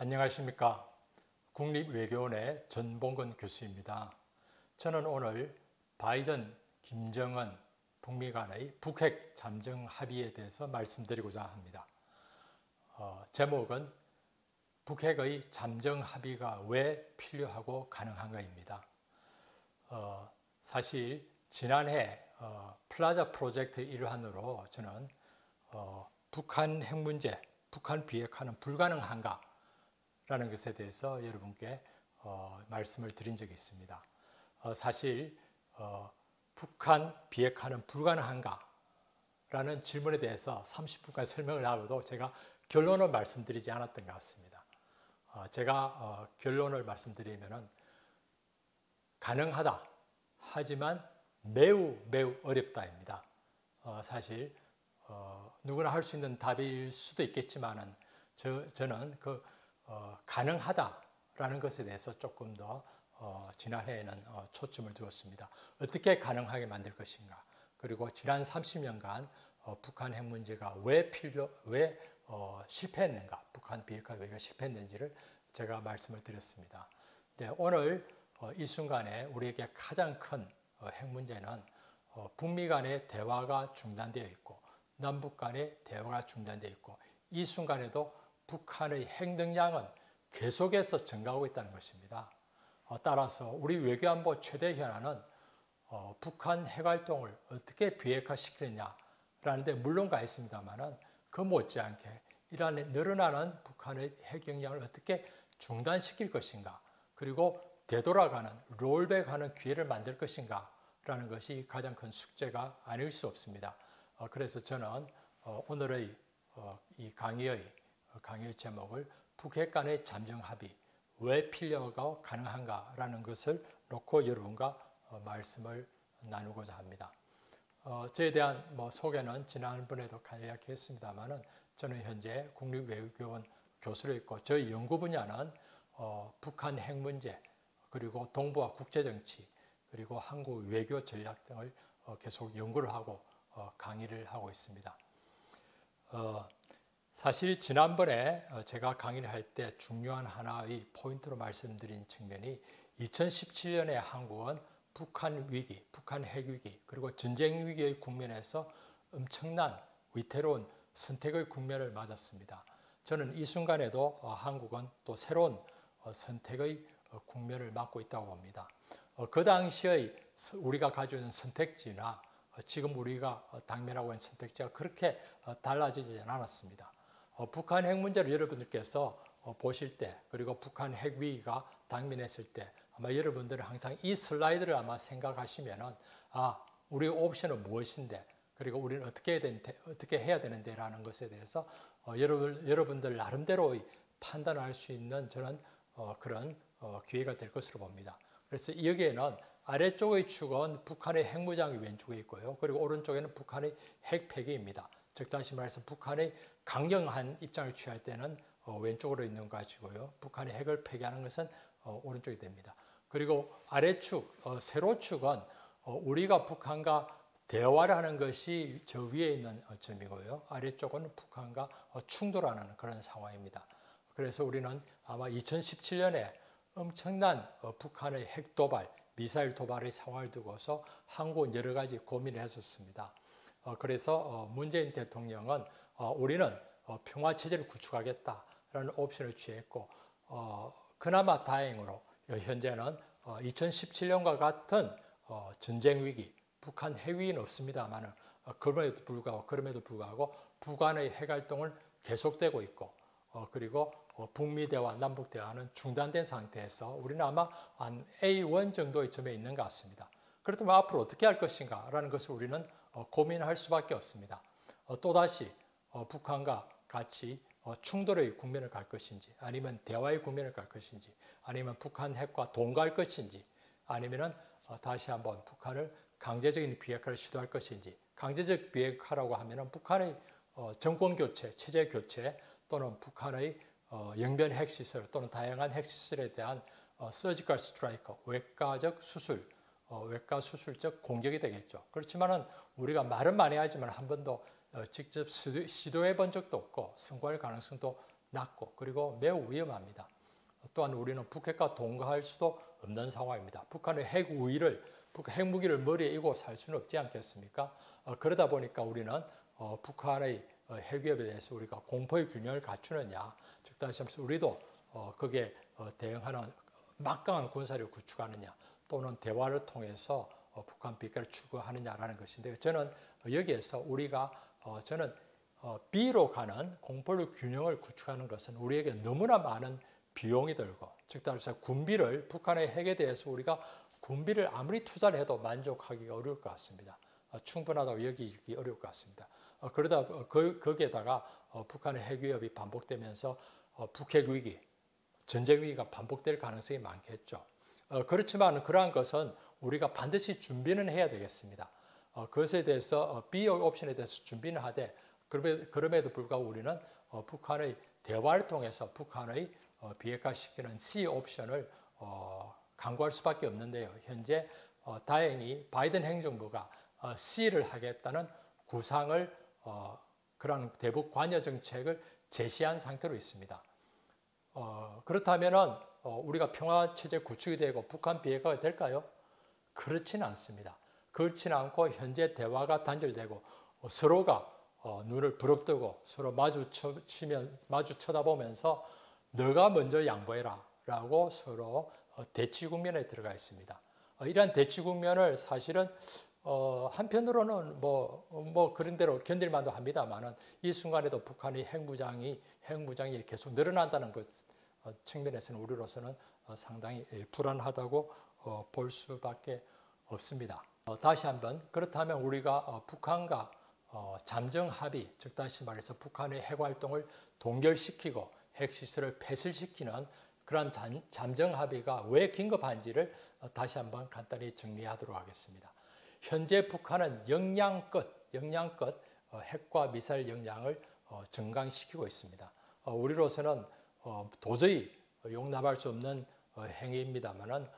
안녕하십니까. 국립외교원의 전봉근 교수입니다. 저는 오늘 바이든, 김정은 북미 간의 북핵 잠정 합의에 대해서 말씀드리고자 합니다. 제목은 북핵의 잠정 합의가 왜 필요하고 가능한가입니다. 사실 지난해 플라자 프로젝트 일환으로 저는 북한 핵 문제, 북한 비핵화는 불가능한가? 라는 것에 대해서 여러분께 말씀을 드린 적이 있습니다. 사실 북한 비핵화는 불가능한가? 라는 질문에 대해서 30분간 설명을 하고도 제가 결론을 말씀드리지 않았던 것 같습니다. 제가 결론을 말씀드리면 가능하다. 하지만 매우 어렵다입니다. 사실 누구나 할 수 있는 답일 수도 있겠지만은 저는 가능하다라는 것에 대해서 조금 더 지난해에는 초점을 두었습니다. 어떻게 가능하게 만들 것인가? 그리고 지난 30년간 북한 핵 문제가 왜 실패했는가? 북한 비핵화 왜 실패했는지를 제가 말씀을 드렸습니다. 네, 오늘 이 순간에 우리에게 가장 큰 핵 문제는 북미 간의 대화가 중단되어 있고 남북 간의 대화가 중단되어 있고 이 순간에도 북한의 핵 능력은 계속해서 증가하고 있다는 것입니다. 따라서 우리 외교안보 최대 현안은 북한 핵 활동을 어떻게 비핵화시키느냐라는 데 물론 가 있습니다만은 그 못지않게 이러한 늘어나는 북한의 핵 역량을 어떻게 중단시킬 것인가, 그리고 되돌아가는 롤백하는 기회를 만들 것인가 라는 것이 가장 큰 숙제가 아닐 수 없습니다. 그래서 저는 오늘의 이 강의의 제목을 북핵 간의 잠정 합의 왜 필요하고 가능한가 라는 것을 놓고 여러분과 말씀을 나누고자 합니다. 저에 대한 소개는 지난번에도 간략히 했습니다만은 저는 현재 국립외교원 교수로 있고 저희 연구 분야는 북한 핵 문제, 그리고 동북아 국제정치, 그리고 한국 외교 전략 등을 계속 연구를 하고 강의를 하고 있습니다. 사실 지난번에 제가 강의를 할 때 중요한 하나의 포인트로 말씀드린 측면이 2017년에 한국은 북한 위기, 북한 핵 위기, 그리고 전쟁 위기의 국면에서 엄청난 위태로운 선택의 국면을 맞았습니다. 저는 이 순간에도 한국은 또 새로운 선택의 국면을 맞고 있다고 봅니다. 그 당시의 우리가 가지고 있는 선택지나 지금 우리가 당면하고 있는 선택지가 그렇게 달라지지 않았습니다. 북한 핵 문제를 여러분들께서 보실 때, 그리고 북한 핵 위기가 당면했을 때 아마 여러분들은 항상 이 슬라이드를 아마 생각하시면은 우리 옵션은 무엇인데, 그리고 우리는 어떻게 해야 되는데 라는 것에 대해서 여러분들 나름대로의 판단을 할 수 있는 저는 그런 기회가 될 것으로 봅니다. 그래서 여기에는 아래쪽의 축은 북한의 핵무장이 왼쪽에 있고요. 그리고 오른쪽에는 북한의 핵 폐기입니다. 즉 다시 말해서 북한의 강경한 입장을 취할 때는 왼쪽으로 있는 것이고요. 북한의 핵을 폐기하는 것은 오른쪽이 됩니다. 그리고 아래축, 세로축은 우리가 북한과 대화를 하는 것이 저 위에 있는 점이고요. 아래쪽은 북한과 충돌하는 그런 상황입니다. 그래서 우리는 아마 2017년에 엄청난 북한의 핵 도발, 미사일 도발의 상황을 두고서 한국은 여러 가지 고민을 했었습니다. 그래서 문재인 대통령은 우리는 평화체제를 구축하겠다라는 옵션을 취했고, 그나마 다행으로 현재는 2017년과 같은 전쟁 위기, 북한 핵 위기는 없습니다만 그럼에도 불구하고 북한의 핵 활동을 계속되고 있고, 그리고 북미 대화, 남북 대화는 중단된 상태에서 우리는 아마 한 A1 정도의 점에 있는 것 같습니다. 그렇다면 앞으로 어떻게 할 것인가 라는 것을 우리는 고민할 수밖에 없습니다. 또다시 북한과 같이 충돌의 국면을 갈 것인지, 아니면 대화의 국면을 갈 것인지, 아니면 북한 핵과 동거할 것인지, 아니면 다시 한번 북한을 강제적인 비핵화를 시도할 것인지. 강제적 비핵화라고 하면 북한의 정권 교체, 체제 교체, 또는 북한의 영변 핵시설 또는 다양한 핵시설에 대한 서지컬 스트라이커, 외과적 수술, 외과 수술적 공격이 되겠죠. 그렇지만은 우리가 말은 많이 하지만 한 번도 직접 시도해 본 적도 없고 성공할 가능성도 낮고 그리고 매우 위험합니다. 또한 우리는 북핵과 동거할 수도 없는 상황입니다. 북한의 핵무기를 머리에 이고 살 수는 없지 않겠습니까? 그러다 보니까 우리는 북한의 핵위협에 대해서 우리가 공포의 균형을 갖추느냐, 즉 다시 말해서 우리도 거기에 대응하는 막강한 군사력을 구축하느냐, 또는 대화를 통해서 북한 비핵화를 추구하느냐라는 것인데요. 저는 여기에서 저는 B로 가는 공포의 균형을 구축하는 것은 우리에게 너무나 많은 비용이 들고, 즉 따라서 북한의 핵에 대해서 우리가 군비를 아무리 투자를 해도 만족하기가 어려울 것 같습니다. 충분하다고 여기기 어려울 것 같습니다. 그러다 거기에다가 북한의 핵위협이 반복되면서 북핵 위기, 전쟁 위기가 반복될 가능성이 많겠죠. 그렇지만 그러한 것은 우리가 반드시 준비는 해야 되겠습니다. 그것에 대해서 B 옵션에 대해서 준비는 하되, 그럼에도 불구하고 우리는 북한의 대화를 통해서 북한의 비핵화시키는 C 옵션을 강구할 수밖에 없는데요. 현재 다행히 바이든 행정부가 C를 하겠다는 구상을 그런 대북 관여 정책을 제시한 상태로 있습니다. 그렇다면 우리가 평화 체제 구축이 되고 북한 비핵화가 될까요? 그렇지는 않습니다. 그렇지는 않고 현재 대화가 단절되고 서로가 눈을 부릅뜨고 서로 마주 쳐다보면서 너가 먼저 양보해라 라고 서로 대치 국면에 들어가 있습니다. 이러한 대치 국면을 사실은 한편으로는 그런 대로 견딜만도 합니다만은 이 순간에도 북한의 핵무장이 계속 늘어난다는 것 측면에서는 우리로서는 상당히 불안하다고 볼 수밖에 없습니다. 다시 한번 그렇다면 우리가 북한과 잠정 합의, 즉 다시 말해서 북한의 핵 활동을 동결시키고 핵시설을 폐쇄시키는 그런 잠정 합의가 왜 긴급한지를 다시 한번 간단히 정리하도록 하겠습니다. 현재 북한은 역량껏 핵과 미사일 역량을 증강시키고 있습니다. 우리로서는 도저히 용납할 수 없는 행위입니다만은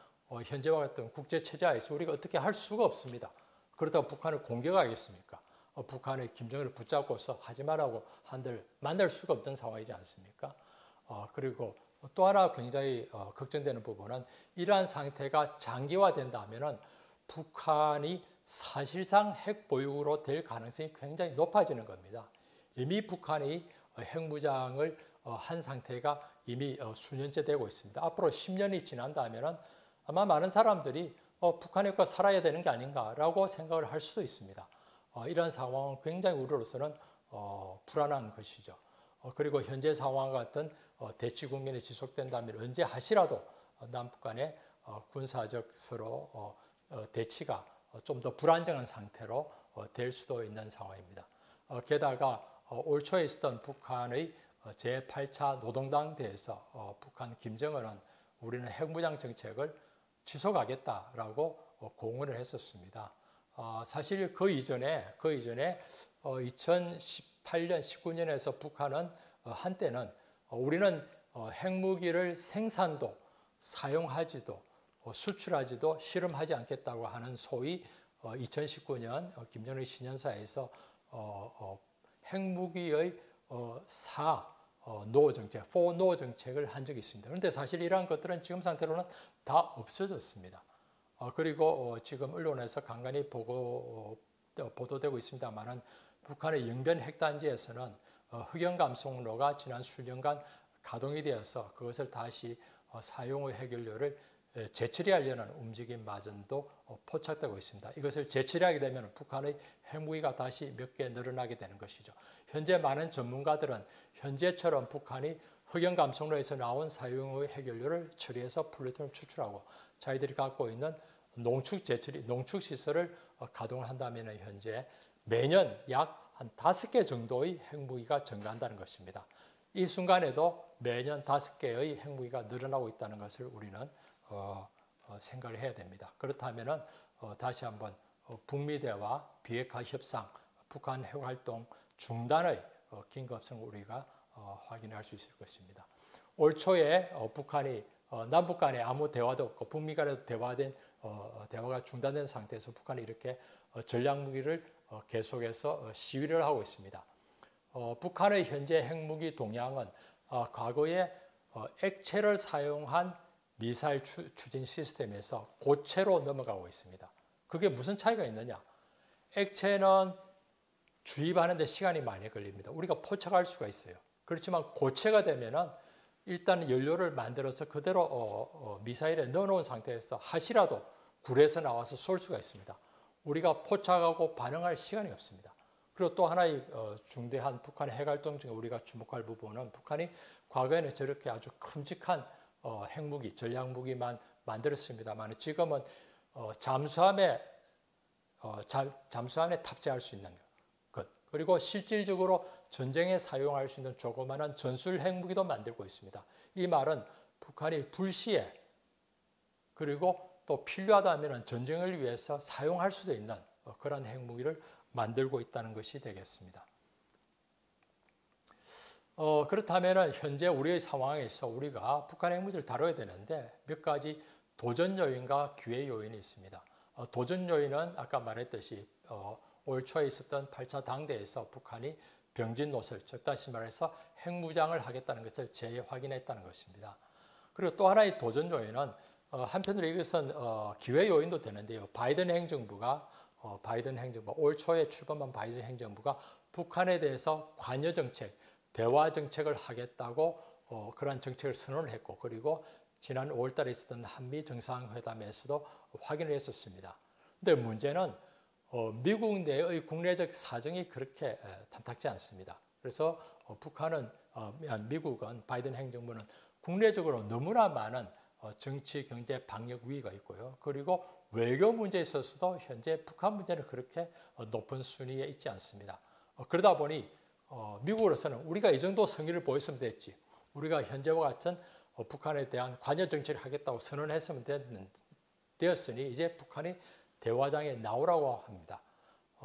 현재와 같은 국제 체제하에서 우리가 어떻게 할 수가 없습니다. 그렇다고 북한을 공격하겠습니까? 북한의 김정은을 붙잡고서 하지 말라고 한들 만날 수가 없던 상황이지 않습니까? 그리고 또 하나 굉장히 걱정되는 부분은 이러한 상태가 장기화된다면은 북한이 사실상 핵 보유국으로 될 가능성이 굉장히 높아지는 겁니다. 이미 북한이 핵무장을 한 상태가 이미 수년째 되고 있습니다. 앞으로 10년이 지난다면은 아마 많은 사람들이 북한 핵과 살아야 되는 게 아닌가라고 생각을 할 수도 있습니다. 이런 상황은 굉장히 우리로서는 불안한 것이죠. 그리고 현재 상황 같은 대치 국면이 지속된다면 언제 하시라도 남북 간의 군사적 서로 대치가 좀 더 불안정한 상태로 될 수도 있는 상황입니다. 게다가 올 초에 있었던 북한의 제8차 노동당대에서 북한 김정은은 우리는 핵무장 정책을 지속하겠다라고 공언을 했었습니다. 사실 그 이전에 2018년, 19년에서 북한은 한때는 우리는 핵무기를 생산도, 사용하지도, 수출하지도 실험하지 않겠다고 하는 소위 2019년 김정일 신년사에서 핵무기의 노 정책, 4NO 정책을 한 적이 있습니다. 그런데 사실 이러한 것들은 지금 상태로는 다 없어졌습니다. 그리고 지금 언론에서 간간히 보도되고 있습니다만은 북한의 영변 핵단지에서는 흑연감속로가 지난 수년간 가동이 되어서 그것을 다시 사용의 해결료를 재처리하려는 움직임마저도 포착되고 있습니다. 이것을 재처리하게 되면 북한의 핵무기가 다시 몇 개 늘어나게 되는 것이죠. 현재 많은 전문가들은 현재처럼 북한이 흑연감속로에서 나온 사용의 해결료를 처리해서 플루토늄을 추출하고 자기들이 갖고 있는 농축시설을 가동한다면 현재 매년 약 한 5개 정도의 핵무기가 증가한다는 것입니다. 이 순간에도 매년 5개의 핵무기가 늘어나고 있다는 것을 우리는 생각을 해야 됩니다. 그렇다면 다시 한번 북미 대화, 비핵화 협상, 북한 핵 활동 중단의 긴급성을 우리가 확인할 수 있을 것입니다. 올 초에 북한이 남북 간에 아무 대화도 없고 북미 간에도 대화가 중단된 상태에서 북한이 이렇게 전략무기를 계속해서 시위를 하고 있습니다. 북한의 현재 핵무기 동향은 과거에 액체를 사용한 미사일 추진 시스템에서 고체로 넘어가고 있습니다. 그게 무슨 차이가 있느냐? 액체는 주입하는 데 시간이 많이 걸립니다. 우리가 포착할 수가 있어요. 그렇지만 고체가 되면은 일단 연료를 만들어서 그대로 미사일에 넣어놓은 상태에서 하시라도 불에서 나와서 쏠 수가 있습니다. 우리가 포착하고 반응할 시간이 없습니다. 그리고 또 하나의 중대한 북한의 핵활동 중에 우리가 주목할 부분은 북한이 과거에는 저렇게 아주 큼직한 핵무기, 전략무기만 만들었습니다만 지금은 잠수함에 탑재할 수 있는 것, 그리고 실질적으로 전쟁에 사용할 수 있는 조그마한 전술 핵무기도 만들고 있습니다. 이 말은 북한이 불시에 그리고 또 필요하다면 전쟁을 위해서 사용할 수도 있는 그런 핵무기를 만들고 있다는 것이 되겠습니다. 그렇다면 현재 우리의 상황에서 우리가 북한 핵무기를 다뤄야 되는데 몇 가지 도전 요인과 기회 요인이 있습니다. 도전 요인은 아까 말했듯이 올 초에 있었던 8차 당대에서 북한이 병진 노설, 즉 다시 말해서 핵무장을 하겠다는 것을 재확인했다는 것입니다. 그리고 또 하나의 도전 요인은 한편으로 이것은 기회 요인도 되는데요. 바이든 행정부가 올 초에 출범한 바이든 행정부가 북한에 대해서 관여 정책, 대화 정책을 하겠다고 그러한 정책을 선언을 했고, 그리고 지난 5월 달에 있었던 한미 정상회담에서도 확인을 했었습니다. 그런데 문제는 미국 내의 국내적 사정이 그렇게 탐탁지 않습니다. 그래서 미국은, 바이든 행정부는 국내적으로 너무나 많은 정치, 경제, 방역 위기가 있고요. 그리고 외교 문제에 있어서도 현재 북한 문제는 그렇게 높은 순위에 있지 않습니다. 그러다 보니 미국으로서는 우리가 이 정도 성의를 보였으면 됐지, 우리가 현재와 같은 북한에 대한 관여 정책을 하겠다고 선언했으면 되었으니 이제 북한이 대화장에 나오라고 합니다.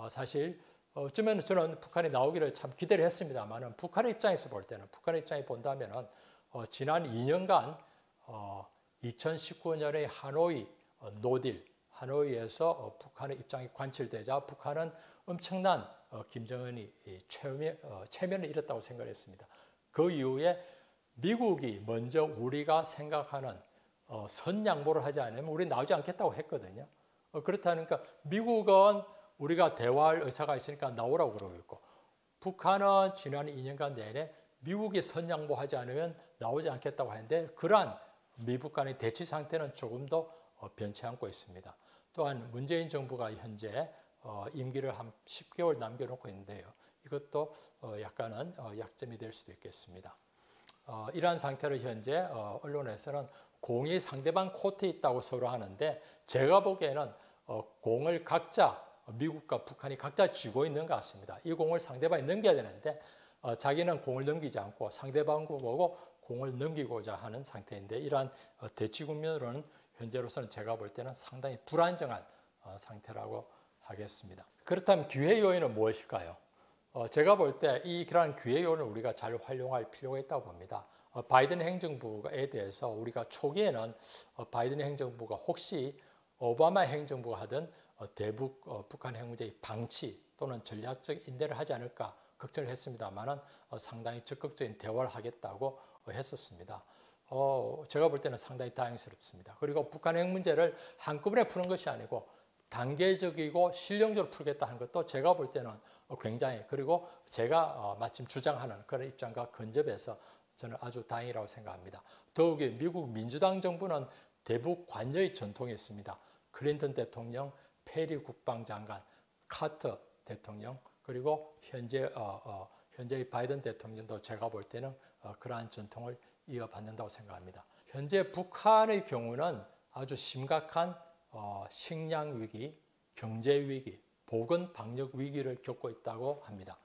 사실 어쩌면 저는 북한이 나오기를 참 기대를 했습니다만 북한의 입장에서 볼 때는, 북한의 입장에 본다면 지난 2년간 2019년의 하노이 노딜, 하노이에서 북한의 입장이 관철되자 북한은 엄청난 김정은이 체면을 잃었다고 생각을 했습니다. 그 이후에 미국이 먼저 우리가 생각하는 선 양보를 하지 않으면 우리 나오지 않겠다고 했거든요. 그렇다니까 미국은 우리가 대화할 의사가 있으니까 나오라고 그러고 있고, 북한은 지난 2년간 내내 미국이 선 양보하지 않으면 나오지 않겠다고 하는데 그러한 미북 간의 대치 상태는 조금 더 변치 않고 있습니다. 또한 문재인 정부가 현재 임기를 한 10개월 남겨놓고 있는데요. 이것도 약간은 약점이 될 수도 있겠습니다. 이러한 상태로 현재 언론에서는 공이 상대방 코트에 있다고 서로 하는데, 제가 보기에는 공을 각자, 미국과 북한이 각자 쥐고 있는 것 같습니다. 이 공을 상대방이 넘겨야 되는데 자기는 공을 넘기지 않고 상대방 보고 공을 넘기고자 하는 상태인데, 이러한 대치 국면으로는 현재로서는 제가 볼 때는 상당히 불안정한 상태라고 하겠습니다. 그렇다면 기회 요인은 무엇일까요? 제가 볼 때 그러한 기회 요인을 우리가 잘 활용할 필요가 있다고 봅니다. 바이든 행정부에 대해서 우리가 초기에는 바이든 행정부가 혹시 오바마 행정부가 하던 대북 북한 핵 문제의 방치 또는 전략적 인내를 하지 않을까 걱정을 했습니다만 상당히 적극적인 대화를 하겠다고 했었습니다. 제가 볼 때는 상당히 다행스럽습니다. 그리고 북한 핵 문제를 한꺼번에 푸는 것이 아니고 단계적이고 실용적으로 풀겠다 하는 것도 제가 볼 때는 굉장히, 그리고 제가 마침 주장하는 그런 입장과 근접해서 저는 아주 다행이라고 생각합니다. 더욱이 미국 민주당 정부는 대북 관여의 전통이 있습니다. 클린턴 대통령, 페리 국방장관, 카터 대통령, 그리고 현재의 바이든 대통령도 제가 볼 때는 그러한 전통을 이어받는다고 생각합니다. 현재 북한의 경우는 아주 심각한 식량 위기, 경제 위기, 보건 방역 위기를 겪고 있다고 합니다.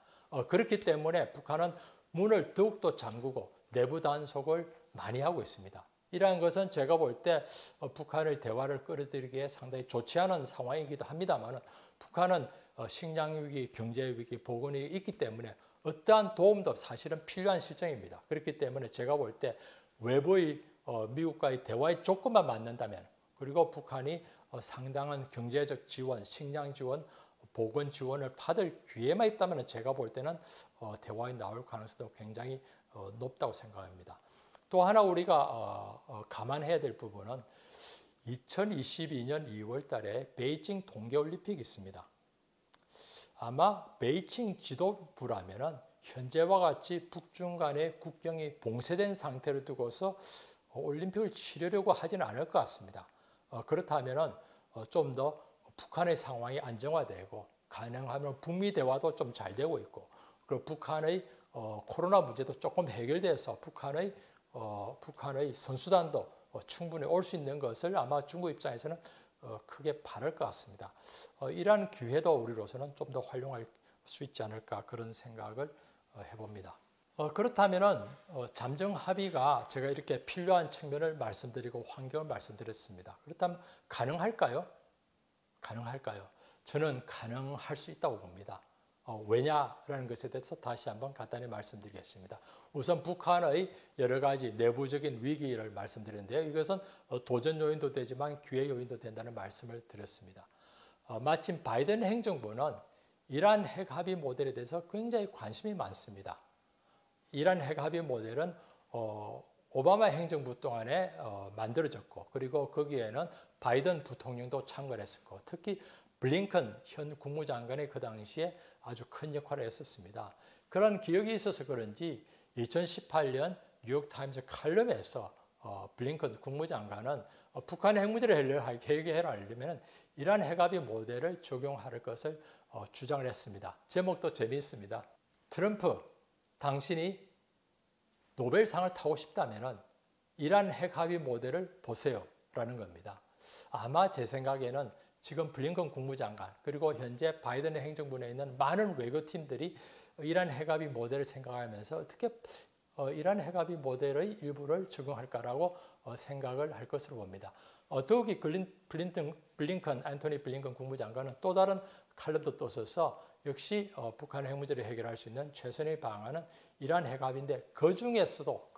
그렇기 때문에 북한은 문을 더욱더 잠그고 내부 단속을 많이 하고 있습니다. 이러한 것은 제가 볼 때 북한을 대화를 끌어들이기에 상당히 좋지 않은 상황이기도 합니다만, 북한은 식량 위기, 경제 위기, 보건 위기 있기 때문에 어떠한 도움도 사실은 필요한 실정입니다. 그렇기 때문에 제가 볼 때 외부의 미국과의 대화의 조건만 맞는다면, 그리고 북한이 상당한 경제적 지원, 식량 지원, 보건 지원을 받을 기회만 있다면 제가 볼 때는 대화에 나올 가능성도 굉장히 높다고 생각합니다. 또 하나 우리가 감안해야 될 부분은 2022년 2월 달에 베이징 동계올림픽이 있습니다. 아마 베이징 지도부라면은 현재와 같이 북중 간의 국경이 봉쇄된 상태를 두고서 올림픽을 치르려고 하지는 않을 것 같습니다. 그렇다면은 좀 더 북한의 상황이 안정화되고 가능하면 북미 대화도 좀 잘 되고 있고 그리고 북한의 코로나 문제도 조금 해결돼서 북한의 선수단도 충분히 올 수 있는 것을 아마 중국 입장에서는 크게 바랄 것 같습니다. 이러한 기회도 우리로서는 좀 더 활용할 수 있지 않을까 그런 생각을 해봅니다. 그렇다면은 잠정 합의가 제가 이렇게 필요한 측면을 말씀드리고 환경을 말씀드렸습니다. 그렇다면 가능할까요? 가능할까요? 저는 가능할 수 있다고 봅니다. 왜냐라는 것에 대해서 다시 한번 간단히 말씀드리겠습니다. 우선 북한의 여러 가지 내부적인 위기를 말씀드렸는데요. 이것은 도전 요인도 되지만 기회 요인도 된다는 말씀을 드렸습니다. 마침 바이든 행정부는 이란 핵합의 모델에 대해서 굉장히 관심이 많습니다. 이란 핵합의 모델은 오바마 행정부 동안에 만들어졌고 그리고 거기에는 바이든 부통령도 참가를 했었고 특히 블링컨 현 국무장관이 그 당시에 아주 큰 역할을 했었습니다. 그런 기억이 있어서 그런지 2018년 뉴욕타임즈 칼럼에서 블링컨 국무장관은 북한 핵 문제를 해결하려면 이란 핵합의 모델을 적용할 것을 주장을 했습니다. 제목도 재미있습니다. 트럼프, 당신이 노벨상을 타고 싶다면 이란 핵합의 모델을 보세요 라는 겁니다. 아마 제 생각에는 지금 블링컨 국무장관 그리고 현재 바이든 행정부 내에 있는 많은 외교팀들이 이란 핵합의 모델을 생각하면서 어떻게 이란 핵합의 모델의 일부를 적용할까라고 생각을 할 것으로 봅니다. 더욱이 앤토니 블링컨 국무장관은 또 다른 칼럼도 또 써서 역시 북한 핵 문제를 해결할 수 있는 최선의 방안은 이란 핵합의인데 그 중에서도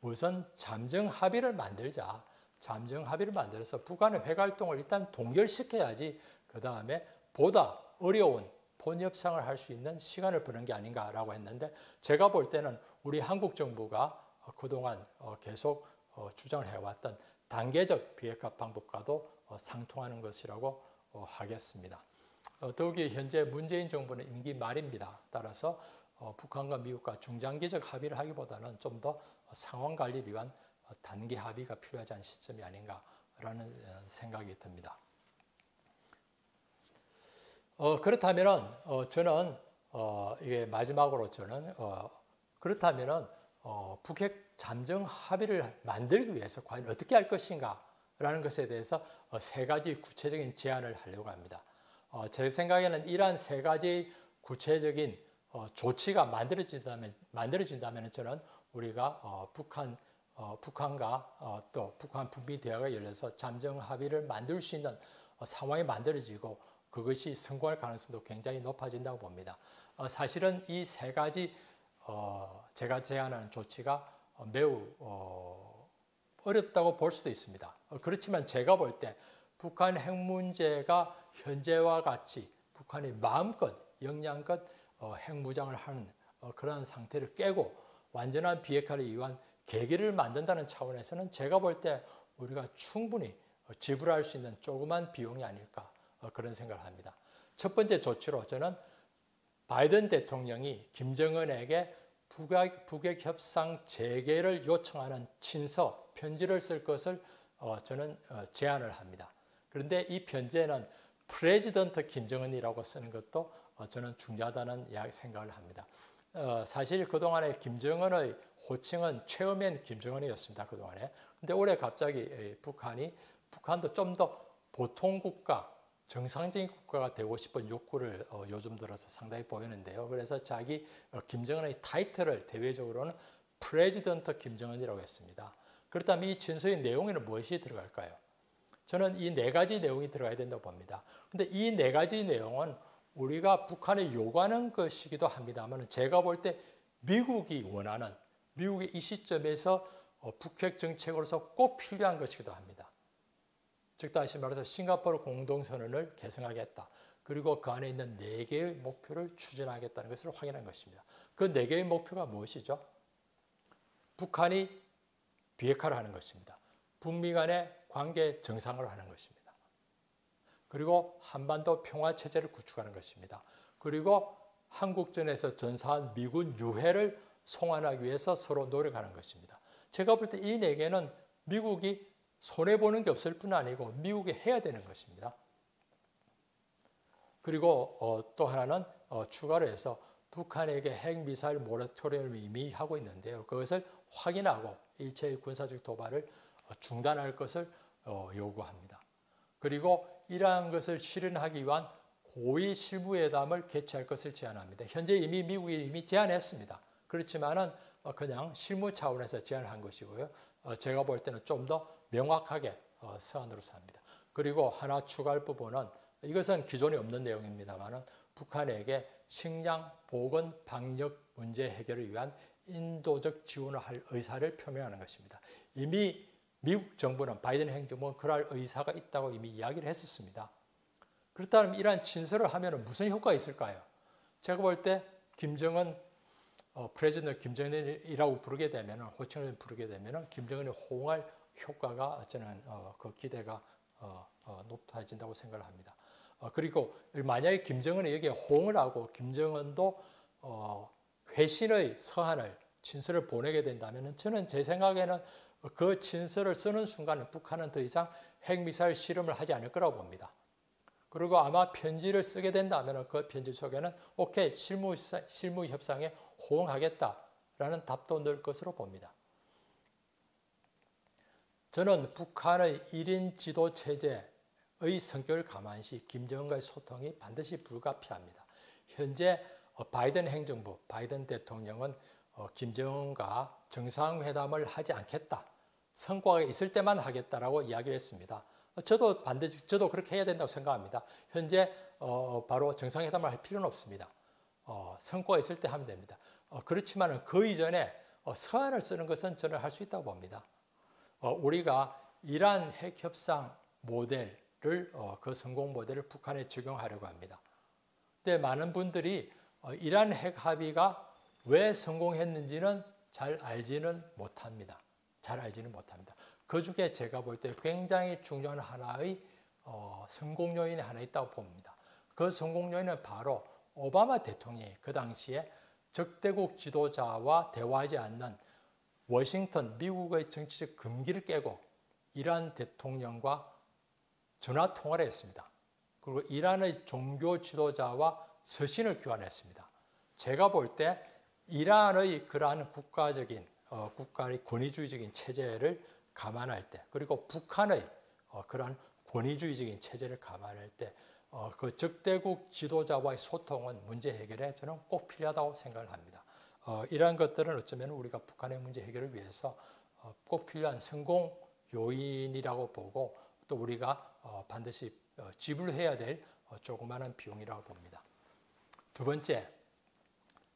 우선 잠정 합의를 만들자. 잠정 합의를 만들어서 북한의 핵 활동을 일단 동결시켜야지 그 다음에 보다 어려운 본 협상을 할 수 있는 시간을 버는 게 아닌가라고 했는데 제가 볼 때는 우리 한국 정부가 그동안 계속 주장을 해왔던 단계적 비핵화 방법과도 상통하는 것이라고 하겠습니다. 더욱이 현재 문재인 정부는 임기 말입니다. 따라서 북한과 미국과 중장기적 합의를 하기보다는 좀 더 상황 관리를 위한 단기 합의가 필요하지 않은 시점이 아닌가라는 생각이 듭니다. 그렇다면은 저는 이게 마지막으로 저는 그렇다면은 북핵 잠정 합의를 만들기 위해서 과연 어떻게 할 것인가라는 것에 대해서 세 가지 구체적인 제안을 하려고 합니다. 제 생각에는 이러한 세 가지 구체적인 조치가 만들어진다면 저는 우리가 북한과 또 북한 북미 대화가 열려서 잠정 합의를 만들 수 있는 상황이 만들어지고 그것이 성공할 가능성도 굉장히 높아진다고 봅니다. 사실은 이 세 가지 제가 제안하는 조치가 매우 어렵다고 볼 수도 있습니다. 그렇지만 제가 볼 때 북한 핵 문제가 현재와 같이 북한이 마음껏 역량껏 핵무장을 하는 그러한 상태를 깨고 완전한 비핵화를 위한 계기를 만든다는 차원에서는 제가 볼 때 우리가 충분히 지불할 수 있는 조그만 비용이 아닐까 그런 생각을 합니다. 첫 번째 조치로 저는 바이든 대통령이 김정은에게 북핵 협상 재개를 요청하는 친서, 편지를 쓸 것을 저는 제안을 합니다. 그런데 이 편지에는 프레지던트 김정은이라고 쓰는 것도 저는 중요하다는 생각을 합니다. 사실 그동안에 김정은의 호칭은 최어맨 김정은이었습니다. 그동안에. 근데 올해 갑자기 북한도 좀 더 보통국가, 정상적인 국가가 되고 싶은 욕구를 요즘 들어서 상당히 보이는데요. 그래서 김정은의 타이틀을 대외적으로는 프레지던트 김정은이라고 했습니다. 그렇다면 이 친서의 내용에는 무엇이 들어갈까요? 저는 이 네 가지 내용이 들어가야 된다고 봅니다. 근데 이 네 가지 내용은 우리가 북한에 요구하는 것이기도 합니다만 제가 볼 때 미국이 이 시점에서 북핵 정책으로서 꼭 필요한 것이기도 합니다. 즉 다시 말해서 싱가포르 공동선언을 개성하겠다. 그리고 그 안에 있는 4개의 목표를 추진하겠다는 것을 확인한 것입니다. 그 4개의 목표가 무엇이죠? 북한이 비핵화를 하는 것입니다. 북미 간의 관계 정상화를 하는 것입니다. 그리고 한반도 평화체제를 구축하는 것입니다. 그리고 한국전에서 전사한 미군 유해를 송환하기 위해서 서로 노력하는 것입니다. 제가 볼 때 이 4개는 미국이 손해보는 게 없을 뿐 아니고 미국이 해야 되는 것입니다. 그리고 또 하나는 추가로 해서 북한에게 핵미사일 모라토리엄을 이미 하고 있는데요. 그것을 확인하고 일체의 군사적 도발을 중단할 것을 요구합니다. 그리고 이러한 것을 실현하기 위한 고위 실무회담을 개최할 것을 제안합니다. 현재 이미 미국이 이미 제안했습니다. 그렇지만은 그냥 실무 차원에서 제안한 것이고요. 제가 볼 때는 좀 더 명확하게 서한으로 삽니다. 그리고 하나 추가할 부분은 이것은 기존에 없는 내용입니다만은 북한에게 식량, 보건, 방역 문제 해결을 위한 인도적 지원을 할 의사를 표명하는 것입니다. 이미 미국 정부는 바이든 행정부는 그럴 의사가 있다고 이미 이야기를 했었습니다. 그렇다면 이러한 친서를 하면 무슨 효과가 있을까요? 제가 볼 때 김정은 프레지던트 김정은이라고 부르게 되면 호칭을 부르게 되면 김정은이 호응할 효과가 저는 그 기대가 높아진다고 생각을 합니다. 그리고 만약에 김정은이 여기에 호응을 하고 김정은도 회신의 서한을 친서를 보내게 된다면 저는 제 생각에는 그 친서를 쓰는 순간 북한은 더 이상 핵미사일 실험을 하지 않을 거라고 봅니다. 그리고 아마 편지를 쓰게 된다면 그 편지 속에는 오케이 실무 협상에 호응하겠다라는 답도 넣을 것으로 봅니다. 저는 북한의 1인 지도 체제의 성격을 감안시 김정은과의 소통이 반드시 불가피합니다. 현재 바이든 행정부, 바이든 대통령은 김정은과 정상회담을 하지 않겠다. 성과가 있을 때만 하겠다라고 이야기를 했습니다. 저도 그렇게 해야 된다고 생각합니다. 현재 바로 정상회담을 할 필요는 없습니다. 성과가 있을 때 하면 됩니다. 그렇지만 그 이전에 서한을 쓰는 것은 저는 할 수 있다고 봅니다. 우리가 이란 핵협상 모델을 그 성공 모델을 북한에 적용하려고 합니다. 근데 많은 분들이 이란 핵 합의가 왜 성공했는지는 잘 알지는 못합니다. 그 중에 제가 볼 때 굉장히 중요한 하나의 성공 요인이 하나 있다고 봅니다. 그 성공 요인은 바로 오바마 대통령이 그 당시에 적대국 지도자와 대화하지 않는 워싱턴, 미국의 정치적 금기를 깨고 이란 대통령과 전화 통화를 했습니다. 그리고 이란의 종교 지도자와 서신을 교환했습니다. 제가 볼 때 이란의 그러한 국가의 권위주의적인 체제를 감안할 때, 그리고 북한의 그러한 권위주의적인 체제를 감안할 때, 그 적대국 지도자와의 소통은 문제 해결에 저는 꼭 필요하다고 생각을 합니다. 이러한 것들은 어쩌면 우리가 북한의 문제 해결을 위해서 꼭 필요한 성공 요인이라고 보고 또 우리가 반드시 지불해야 될 조그마한 비용이라고 봅니다. 두 번째,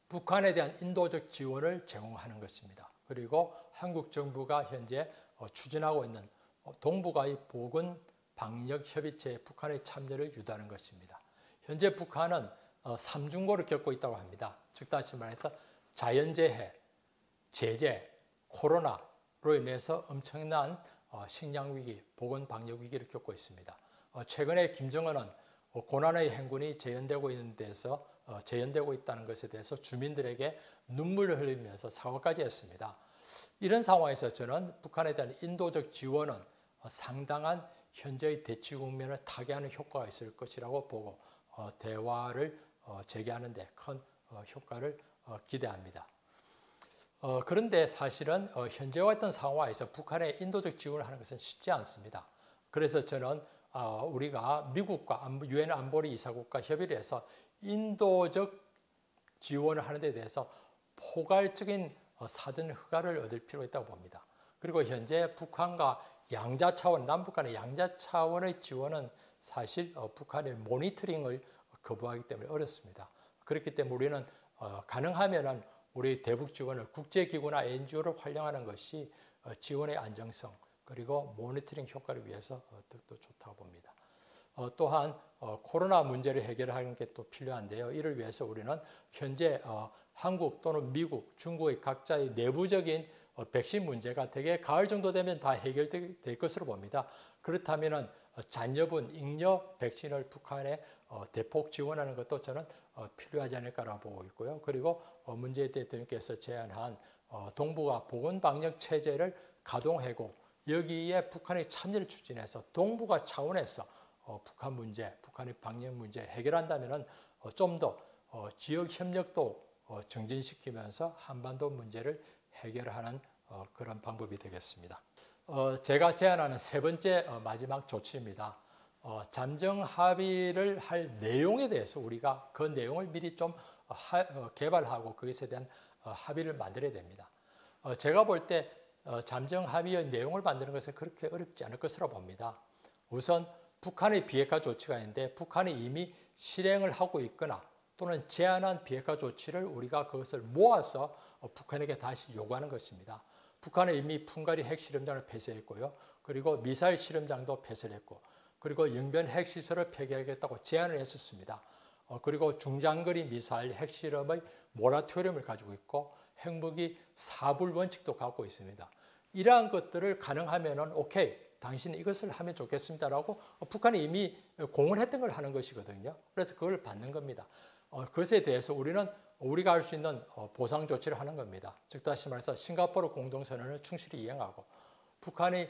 북한에 대한 인도적 지원을 제공하는 것입니다. 그리고 한국 정부가 현재 추진하고 있는 동북아의 보건 방역 협의체에 북한의 참여를 유도하는 것입니다. 현재 북한은 삼중고를 겪고 있다고 합니다. 즉 다시 말해서 자연재해, 제재, 코로나로 인해서 엄청난 식량위기, 보건방역위기를 겪고 있습니다. 최근에 김정은은 고난의 행군이 재현되고 있다는 것에 대해서 주민들에게 눈물을 흘리면서 사과까지 했습니다. 이런 상황에서 저는 북한에 대한 인도적 지원은 상당한 현재의 대치 국면을 타개하는 효과가 있을 것이라고 보고 대화를 재개하는 데 큰 효과를 기대합니다. 그런데 사실은 현재와 같은 상황에서 북한에 인도적 지원을 하는 것은 쉽지 않습니다. 그래서 저는 우리가 미국과 유엔 안보리 이사국과 협의를 해서 인도적 지원을 하는 데 대해서 포괄적인 사전 허가를 얻을 필요가 있다고 봅니다. 그리고 현재 북한과 양자 차원, 남북 간의 양자 차원의 지원은 사실 북한의 모니터링을 거부하기 때문에 어렵습니다. 그렇기 때문에 우리는 가능하면은 우리 대북 지원을 국제기구나 NGO를 활용하는 것이 지원의 안정성 그리고 모니터링 효과를 위해서 더 좋다고 봅니다. 또한 코로나 문제를 해결하는 게 또 필요한데요. 이를 위해서 우리는 현재 한국 또는 미국, 중국의 각자의 내부적인 백신 문제가 대개 가을 정도 되면 다 해결될 것으로 봅니다. 그렇다면 잔여분, 잉여 백신을 북한에 대폭 지원하는 것도 저는 필요하지 않을까라고 보고 있고요. 그리고 문재인 대통령께서 제안한 동북아 보건방역 체제를 가동하고 여기에 북한의 참여를 추진해서 동북아 차원에서 북한 문제, 북한의 방역 문제 해결한다면 좀 더 지역 협력도 정진시키면서 한반도 문제를 해결하는 그런 방법이 되겠습니다. 제가 제안하는 세 번째 마지막 조치입니다. 잠정 합의를 할 내용에 대해서 우리가 그 내용을 미리 좀 개발하고 그것에 대한 합의를 만들어야 됩니다. 제가 볼 때 잠정 합의의 내용을 만드는 것은 그렇게 어렵지 않을 것으로 봅니다. 우선 북한의 비핵화 조치가 있는데 북한이 이미 실행을 하고 있거나 또는 제안한 비핵화 조치를 우리가 그것을 모아서 북한에게 다시 요구하는 것입니다. 북한은 이미 풍가리 핵실험장을 폐쇄했고요. 그리고 미사일 실험장도 폐쇄를 했고 그리고 영변 핵시설을 폐기하겠다고 제안을 했었습니다. 그리고 중장거리 미사일 핵실험의 모라토리엄을 가지고 있고 핵무기 사불 원칙도 갖고 있습니다. 이러한 것들을 가능하면 오케이, 당신은 이것을 하면 좋겠습니다라고 북한이 이미 공언했던 걸 하는 것이거든요. 그래서 그걸 받는 겁니다. 그것에 대해서 우리가 할 수 있는 보상 조치를 하는 겁니다. 즉 다시 말해서 싱가포르 공동선언을 충실히 이행하고 북한이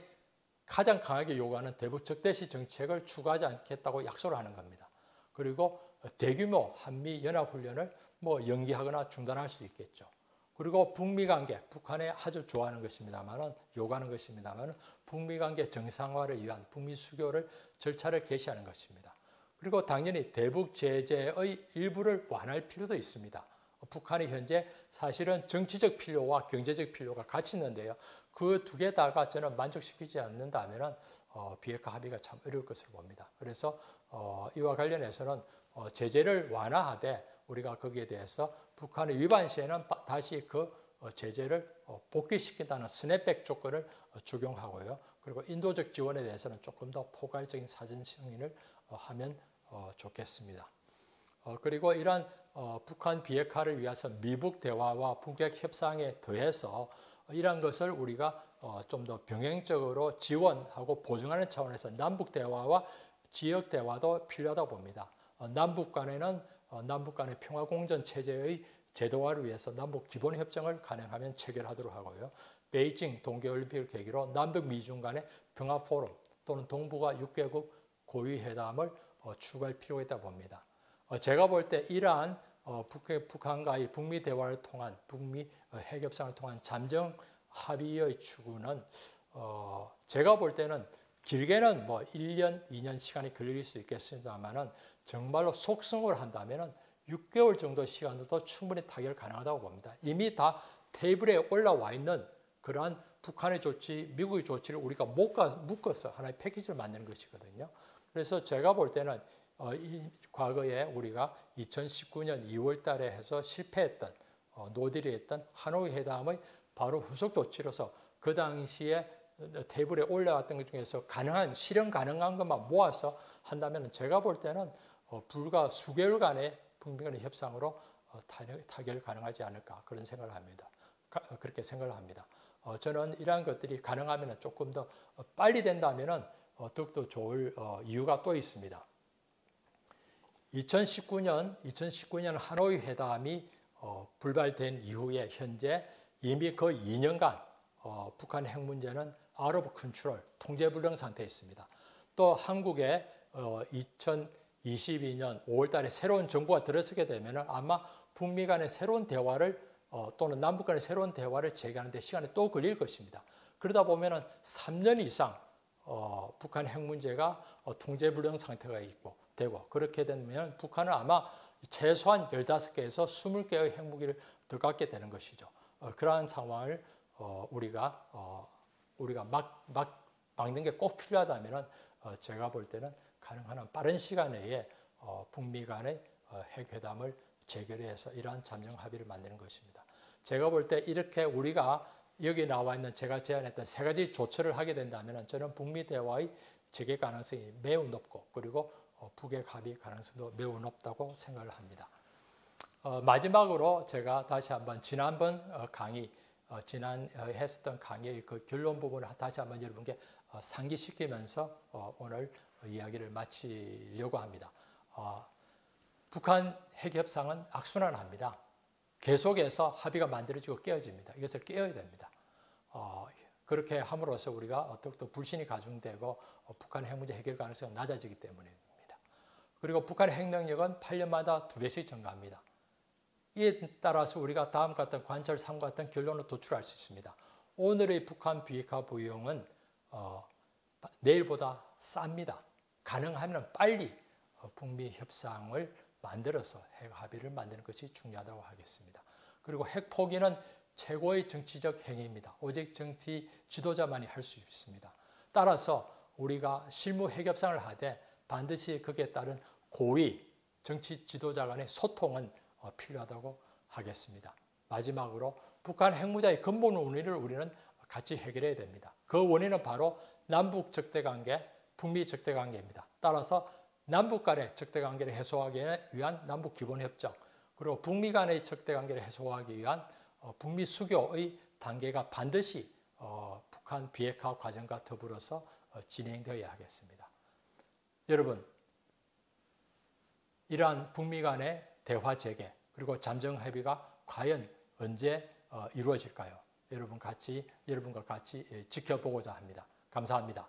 가장 강하게 요구하는 대북 적대시 정책을 추구하지 않겠다고 약속을 하는 겁니다. 그리고 대규모 한미 연합훈련을 연기하거나 중단할 수 있겠죠. 그리고 북미 관계, 북한에 아주 좋아하는 것입니다만은 요구하는 것입니다만은 북미 관계 정상화를 위한 북미 수교를 절차를 개시하는 것입니다. 그리고 당연히 대북 제재의 일부를 완화할 필요도 있습니다. 북한이 현재 사실은 정치적 필요와 경제적 필요가 같이 있는데요. 그 두 개 다가 저는 만족시키지 않는다면 비핵화 합의가 참 어려울 것으로 봅니다. 그래서 이와 관련해서는 제재를 완화하되 우리가 거기에 대해서 북한의 위반 시에는 다시 그 제재를 복귀시킨다는 스냅백 조건을 적용하고요. 그리고 인도적 지원에 대해서는 조금 더 포괄적인 사전 승인을 하면 좋겠습니다. 그리고 이러한 북한 비핵화를 위해서 미북 대화와 북핵 협상에 더해서 이러한 것을 우리가 좀 더 병행적으로 지원하고 보증하는 차원에서 남북 대화와 지역 대화도 필요하다고 봅니다. 남북 간의 평화공전 체제의 제도화를 위해서 남북 기본협정을 가능하면 체결하도록 하고요. 베이징 동계올림픽을 계기로 남북 미중 간의 평화포럼 또는 동북아 6개국 고위회담을 추구할 필요가 있다고 봅니다. 제가 볼 때 이러한 북한과의 북미 대화를 통한 북미 핵협상을 통한 잠정 합의의 추구는 제가 볼 때는 길게는 1년, 2년 시간이 걸릴 수 있겠습니다만은 정말로 속성을 한다면은 6개월 정도 시간도 충분히 타결 가능하다고 봅니다. 이미 다 테이블에 올라와 있는 그러한 북한의 조치, 미국의 조치를 우리가 묶어서 하나의 패키지를 만드는 것이거든요. 그래서 제가 볼 때는 과거에 우리가 2019년 2월 달에 해서 실패했던 노딜이 했던 하노이 회담의 바로 후속 조치로서 그 당시에 테이블에 올라왔던 것 중에서 실현 가능한 것만 모아서 한다면 제가 볼 때는 불과 수개월간의 북미 간의 협상으로 타결 가능하지 않을까 그런 생각을 합니다. 그렇게 생각을 합니다. 저는 이러한 것들이 가능하면 조금 더 빨리 된다면 더욱더 좋을 이유가 또 있습니다. 2019년 하노이 회담이 불발된 이후에 현재 이미 거의 2년간 북한 핵 문제는 out of control, 통제불능 상태에 있습니다. 또 한국에 2022년 5월 달에 새로운 정부가 들어서게 되면 아마 북미 간의 새로운 대화를 또는 남북 간의 새로운 대화를 재개하는 데 시간이 또 걸릴 것입니다. 그러다 보면 3년 이상 북한 핵 문제가 통제불능 상태가 되고 그렇게 되면 북한은 아마 최소한 15개에서 20개의 핵무기를 더 갖게 되는 것이죠. 그러한 상황을 우리가 막 막는 게 꼭 필요하다면 제가 볼 때는 가능한 한 빠른 시간 내에 북미 간의 핵회담을 재결해서 이러한 잠정 합의를 만드는 것입니다. 제가 볼 때 이렇게 우리가 여기 나와 있는 제가 제안했던 세 가지 조처를 하게 된다면 저는 북미 대화의 재개 가능성이 매우 높고 그리고 북핵 합의 가능성도 매우 높다고 생각을 합니다. 마지막으로 제가 다시 한번 지난번 강의, 했었던 강의의 그 결론 부분을 다시 한번 여러분께 상기시키면서 오늘 이야기를 마치려고 합니다. 북한 핵협상은 악순환합니다. 계속해서 합의가 만들어지고 깨어집니다. 이것을 깨어야 됩니다. 그렇게 함으로써 우리가 더욱더 불신이 가중되고 북한 핵 문제 해결 가능성이 낮아지기 때문입니다. 그리고 북한의 핵능력은 8년마다 2배씩 증가합니다. 이에 따라서 우리가 다음과 같은 관철 3과 같은 결론을 도출할 수 있습니다. 오늘의 북한 비핵화 보유형은 내일보다 쌉니다. 가능하면 빨리 북미 협상을 만들어서 핵 합의를 만드는 것이 중요하다고 하겠습니다. 그리고 핵 포기는 최고의 정치적 행위입니다. 오직 정치 지도자만이 할 수 있습니다. 따라서 우리가 실무 핵 협상을 하되 반드시 거기에 따른 고위 정치 지도자 간의 소통은 필요하다고 하겠습니다. 마지막으로 북한 핵무자의 근본 원인을 우리는 같이 해결해야 됩니다. 그 원인은 바로 남북 적대관계, 북미 적대관계입니다. 따라서 남북 간의 적대관계를 해소하기 위한 남북 기본협정, 그리고 북미 간의 적대관계를 해소하기 위한 북미 수교의 단계가 반드시 북한 비핵화 과정과 더불어서 진행되어야 하겠습니다. 여러분, 이러한 북미 간의 대화 재개 그리고 잠정 합의가 과연 언제 이루어질까요? 여러분과 같이 지켜보고자 합니다. 감사합니다.